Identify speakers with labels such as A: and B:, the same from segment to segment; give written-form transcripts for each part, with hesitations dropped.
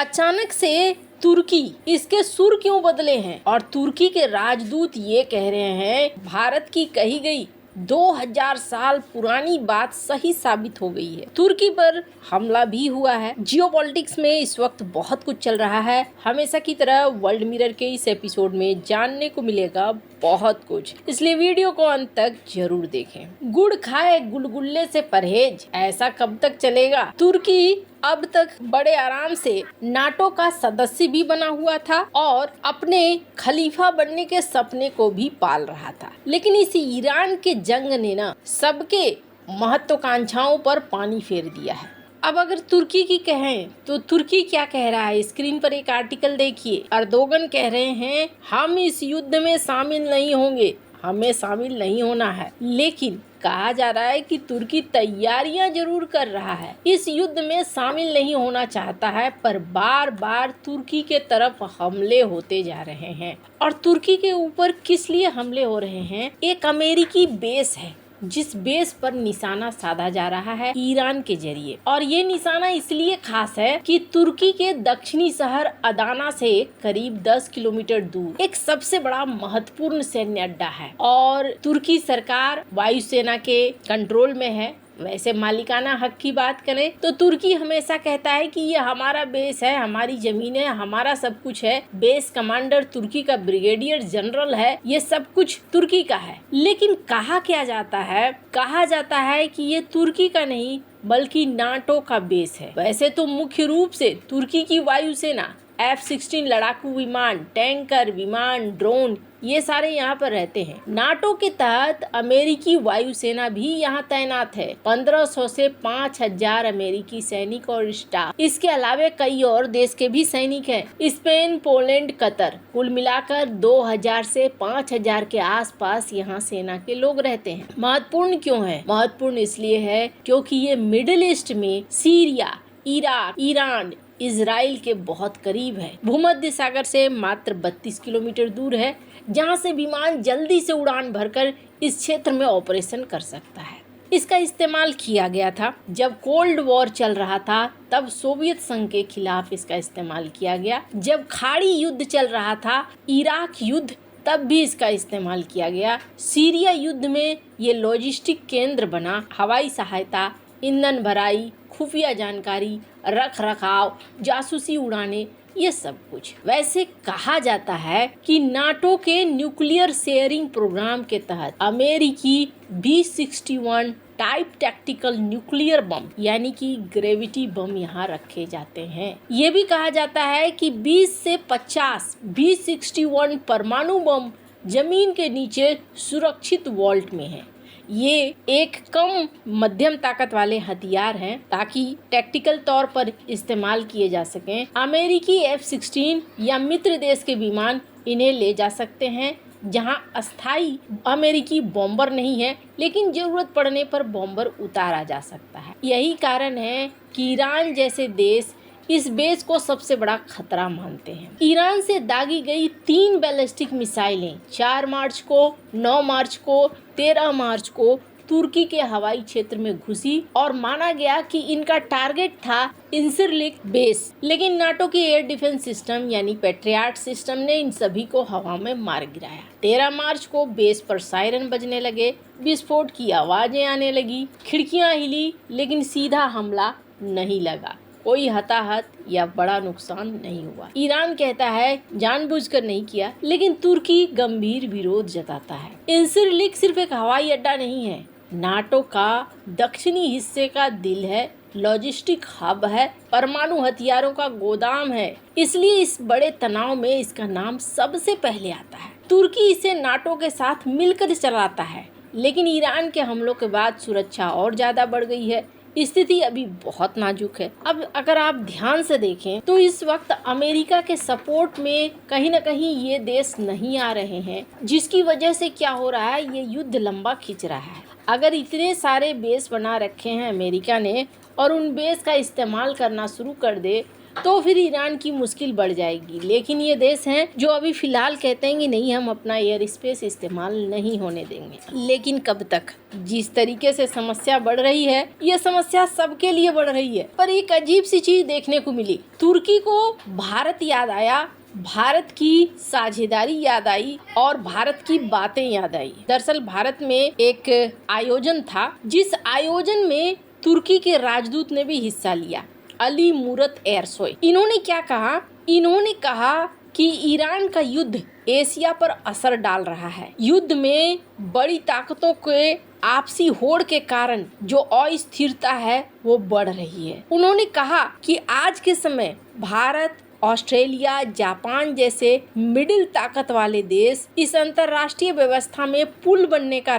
A: अचानक से तुर्की, इसके सुर क्यों बदले हैं? और तुर्की के राजदूत ये कह रहे हैं भारत की कही गई 2000 साल पुरानी बात सही साबित हो गई है। तुर्की पर हमला भी हुआ है। जियोपॉलिटिक्स में इस वक्त बहुत कुछ चल रहा है। हमेशा की तरह वर्ल्ड मिरर के इस एपिसोड में जानने को मिलेगा बहुत कुछ, इसलिए वीडियो को अंत तक जरूर देखें। गुड़ खाए गुलगुल्ले से परहेज, ऐसा कब तक चलेगा? तुर्की अब तक बड़े आराम से नाटो का सदस्य भी बना हुआ था और अपने खलीफा बनने के सपने को भी पाल रहा था, लेकिन इस ईरान के जंग ने ना सबके महत्वाकांक्षाओं पर पानी फेर दिया है। अब अगर तुर्की की कहें तो तुर्की क्या कह रहा है, स्क्रीन पर एक आर्टिकल देखिए। अर्दोगन कह रहे हैं हम इस युद्ध में शामिल नहीं होंगे, हमें शामिल नहीं होना है। लेकिन कहा जा रहा है कि तुर्की तैयारियां जरूर कर रहा है, इस युद्ध में शामिल नहीं होना चाहता है, पर बार बार तुर्की के तरफ हमले होते जा रहे हैं। और तुर्की के ऊपर किस लिए हमले हो रहे हैं? एक अमेरिकी बेस है जिस बेस पर निशाना साधा जा रहा है ईरान के जरिए, और ये निशाना इसलिए खास है कि तुर्की के दक्षिणी शहर अदाना से करीब 10 किलोमीटर दूर एक सबसे बड़ा महत्वपूर्ण सैन्य अड्डा है और तुर्की सरकार वायुसेना के कंट्रोल में है। वैसे मालिकाना हक की बात करें तो तुर्की हमेशा कहता है कि ये हमारा बेस है, हमारी जमीन है, हमारा सब कुछ है। बेस कमांडर तुर्की का ब्रिगेडियर जनरल है, ये सब कुछ तुर्की का है। लेकिन कहा क्या जाता है? कहा जाता है कि ये तुर्की का नहीं बल्कि नाटो का बेस है। वैसे तो मुख्य रूप से तुर्की की वायुसेना F-16 लड़ाकू विमान, टैंकर, विमान, ड्रोन, ये सारे यहाँ पर रहते हैं। नाटो के तहत अमेरिकी वायुसेना भी यहाँ तैनात है। 1500 से 5000 अमेरिकी सैनिक और स्टाफ, इसके अलावा कई और देश के भी सैनिक हैं। स्पेन, पोलैंड, कतर, कुल मिलाकर 2000 से 5000 के आसपास यहाँ सेना के लोग रहते हैं। महत्वपूर्ण क्यों है? महत्वपूर्ण इसलिए है क्योंकि ये मिडिल ईस्ट में सीरिया, इराक, ईरान, इजराइल के बहुत करीब है। भूमध्य सागर से मात्र 32 किलोमीटर दूर है, जहां से विमान जल्दी से उड़ान भरकर इस क्षेत्र में ऑपरेशन कर सकता है। इसका इस्तेमाल किया गया था जब कोल्ड वॉर चल रहा था, तब सोवियत संघ के खिलाफ इसका इस्तेमाल किया गया। जब खाड़ी युद्ध चल रहा था, इराक युद्ध, तब भी इसका इस्तेमाल किया गया। सीरिया युद्ध में ये लॉजिस्टिक केंद्र बना। हवाई सहायता, ईंधन भराई, खुफिया जानकारी, रख रखाव, जासूसी उड़ाने, ये सब कुछ। वैसे कहा जाता है कि नाटो के न्यूक्लियर शेयरिंग प्रोग्राम के तहत अमेरिकी B-61 type tactical nuclear bomb यानी कि ग्रेविटी बम यहाँ रखे जाते हैं। ये भी कहा जाता है कि 20 से 50 B-61 परमाणु बम जमीन के नीचे सुरक्षित वॉल्ट में है। ये एक कम मध्यम ताकत वाले हथियार हैं ताकि टैक्टिकल तौर पर इस्तेमाल किए जा सकें। अमेरिकी F-16 या मित्र देश के विमान इन्हें ले जा सकते हैं, जहां अस्थायी अमेरिकी बॉम्बर नहीं है, लेकिन जरूरत पड़ने पर बॉम्बर उतारा जा सकता है। यही कारण है कि ईरान जैसे देश इस बेस को सबसे बड़ा खतरा मानते हैं। ईरान से दागी गई 3 बैलिस्टिक मिसाइलें 4 मार्च को, 9 मार्च को, 13 मार्च को तुर्की के हवाई क्षेत्र में घुसी और माना गया कि इनका टारगेट था इंसिरलिक बेस, लेकिन नाटो के एयर डिफेंस सिस्टम यानी पैट्रियट सिस्टम ने इन सभी को हवा में मार गिराया। 13 मार्च को बेस पर सायरन बजने लगे, विस्फोट की आवाजें आने लगी, खिड़कियां हिली, लेकिन सीधा हमला नहीं लगा। कोई हताहत या बड़ा नुकसान नहीं हुआ। ईरान कहता है जानबूझकर नहीं किया, लेकिन तुर्की गंभीर विरोध जताता है। इंसिरलिक सिर्फ एक हवाई अड्डा नहीं है, नाटो का दक्षिणी हिस्से का दिल है, लॉजिस्टिक हब है, परमाणु हथियारों का गोदाम है। इसलिए इस बड़े तनाव में इसका नाम सबसे पहले आता है। तुर्की इसे नाटो के साथ मिलकर चलाता है, लेकिन ईरान के हमलों के बाद सुरक्षा और ज्यादा बढ़ गई है। स्थिति अभी बहुत नाजुक है। अब अगर आप ध्यान से देखें तो इस वक्त अमेरिका के सपोर्ट में कहीं न कहीं ये देश नहीं आ रहे हैं, जिसकी वजह से क्या हो रहा है, ये युद्ध लंबा खिंच रहा है। अगर इतने सारे बेस बना रखे हैं अमेरिका ने और उन बेस का इस्तेमाल करना शुरू कर दे तो फिर ईरान की मुश्किल बढ़ जाएगी। लेकिन ये देश हैं जो अभी फिलहाल कहते हैं कि नहीं, हम अपना एयर स्पेस इस्तेमाल नहीं होने देंगे। लेकिन कब तक? जिस तरीके से समस्या बढ़ रही है, ये समस्या सबके लिए बढ़ रही है। पर एक अजीब सी चीज देखने को मिली, तुर्की को भारत याद आया, भारत की साझेदारी याद आई और भारत की बातें याद आई। दरअसल भारत में एक आयोजन था, जिस आयोजन में तुर्की के राजदूत ने भी हिस्सा लिया, अली मुरत एरसोय। इन्होंने क्या कहा? इन्होंने कहा कि ईरान का युद्ध एशिया पर असर डाल रहा है। युद्ध में बड़ी ताकतों के आपसी होड़ के कारण जो अस्थिरता है वो बढ़ रही है। उन्होंने कहा कि आज के समय भारत, ऑस्ट्रेलिया, जापान जैसे मिडिल ताकत वाले देश इस अंतर्राष्ट्रीय व्यवस्था में पुल बनने का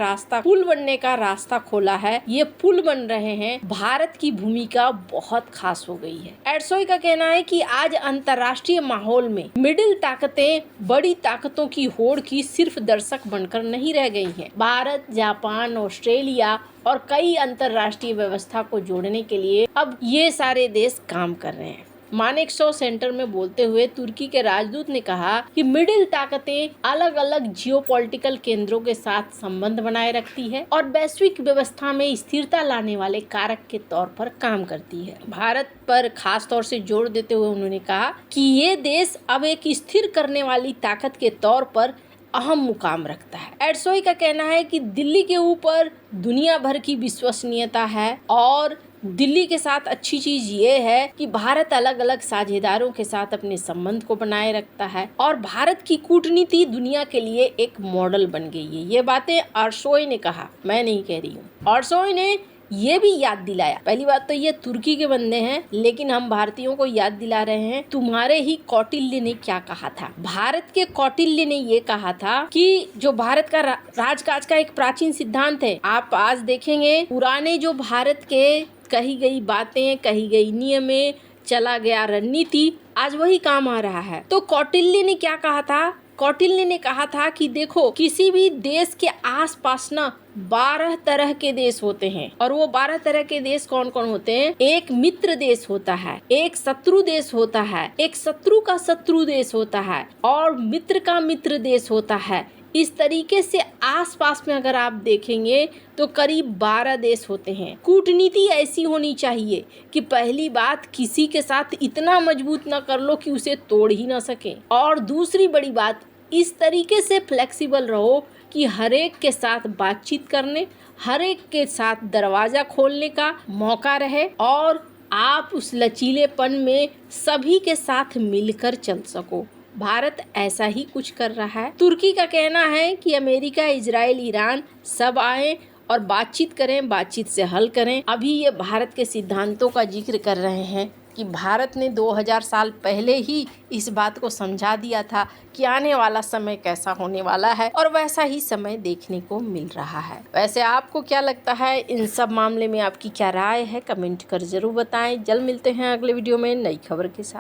A: रास्ता खोला है। ये पुल बन रहे हैं। भारत की भूमिका बहुत खास हो गई है। एरसोय का कहना है कि आज अंतर्राष्ट्रीय माहौल में मिडिल ताकतें बड़ी ताकतों की होड़ की सिर्फ दर्शक बनकर नहीं रह गई हैं। भारत, जापान, ऑस्ट्रेलिया और कई अंतर्राष्ट्रीय व्यवस्था को जोड़ने के लिए अब ये सारे देश काम कर रहे हैं। मानेकशॉ सेंटर में बोलते हुए तुर्की के राजदूत ने कहा कि मिडिल ताकतें अलग अलग जियोपॉलिटिकल केंद्रों के साथ संबंध बनाए रखती है और वैश्विक व्यवस्था में स्थिरता लाने वाले कारक के तौर पर काम करती है। भारत पर खास तौर से जोर देते हुए उन्होंने कहा कि ये देश अब एक स्थिर करने वाली ताकत के तौर पर अहम मुकाम रखता है। एरसोय का कहना है कि दिल्ली के ऊपर दुनिया भर की विश्वसनीयता है और दिल्ली के साथ अच्छी चीज ये है कि भारत अलग अलग साझेदारों के साथ अपने संबंध को बनाए रखता है और भारत की कूटनीति दुनिया के लिए एक मॉडल बन गई है। ये बातें एरसोय ने कहा, मैं नहीं कह रही हूँ। एरसोय ने ये भी याद दिलाया, पहली बात तो ये तुर्की के बंदे हैं, लेकिन हम भारतीयों को याद दिला रहे हैं तुम्हारे ही कौटिल्य ने क्या कहा था। भारत के कौटिल्य ने ये कहा था कि जो भारत का राजकाज का एक प्राचीन सिद्धांत है, आप आज देखेंगे पुराने जो भारत के कही गई बातें, कही गई नियमें, चला गया रणनीति आज वही काम आ रहा है। तो कौटिल्य ने क्या कहा था? कौटिल्य ने कहा था कि देखो, किसी भी देश के आसपास ना 12 तरह के देश होते हैं और वो 12 तरह के देश कौन कौन होते हैं? एक मित्र देश होता है, एक शत्रु देश होता है, एक शत्रु का शत्रु देश होता है और मित्र का मित्र देश होता है। इस तरीके से आसपास में अगर आप देखेंगे तो करीब 12 देश होते हैं। कूटनीति ऐसी होनी चाहिए कि पहली बात, किसी के साथ इतना मजबूत ना कर लो कि उसे तोड़ ही ना सके, और दूसरी बड़ी बात, इस तरीके से फ्लेक्सिबल रहो कि हर एक के साथ बातचीत करने, हर एक के साथ दरवाजा खोलने का मौका रहे और आप उस लचीलेपन में सभी के साथ मिलकर चल सको। भारत ऐसा ही कुछ कर रहा है। तुर्की का कहना है कि अमेरिका, इजराइल, ईरान सब आए और बातचीत करें, बातचीत से हल करें। अभी ये भारत के सिद्धांतों का जिक्र कर रहे हैं कि भारत ने 2000 साल पहले ही इस बात को समझा दिया था कि आने वाला समय कैसा होने वाला है और वैसा ही समय देखने को मिल रहा है। वैसे आपको क्या लगता है? इन सब मामले में आपकी क्या राय है? कमेंट कर जरूर बताएं। जल्द मिलते हैं अगले वीडियो में नई खबर के साथ।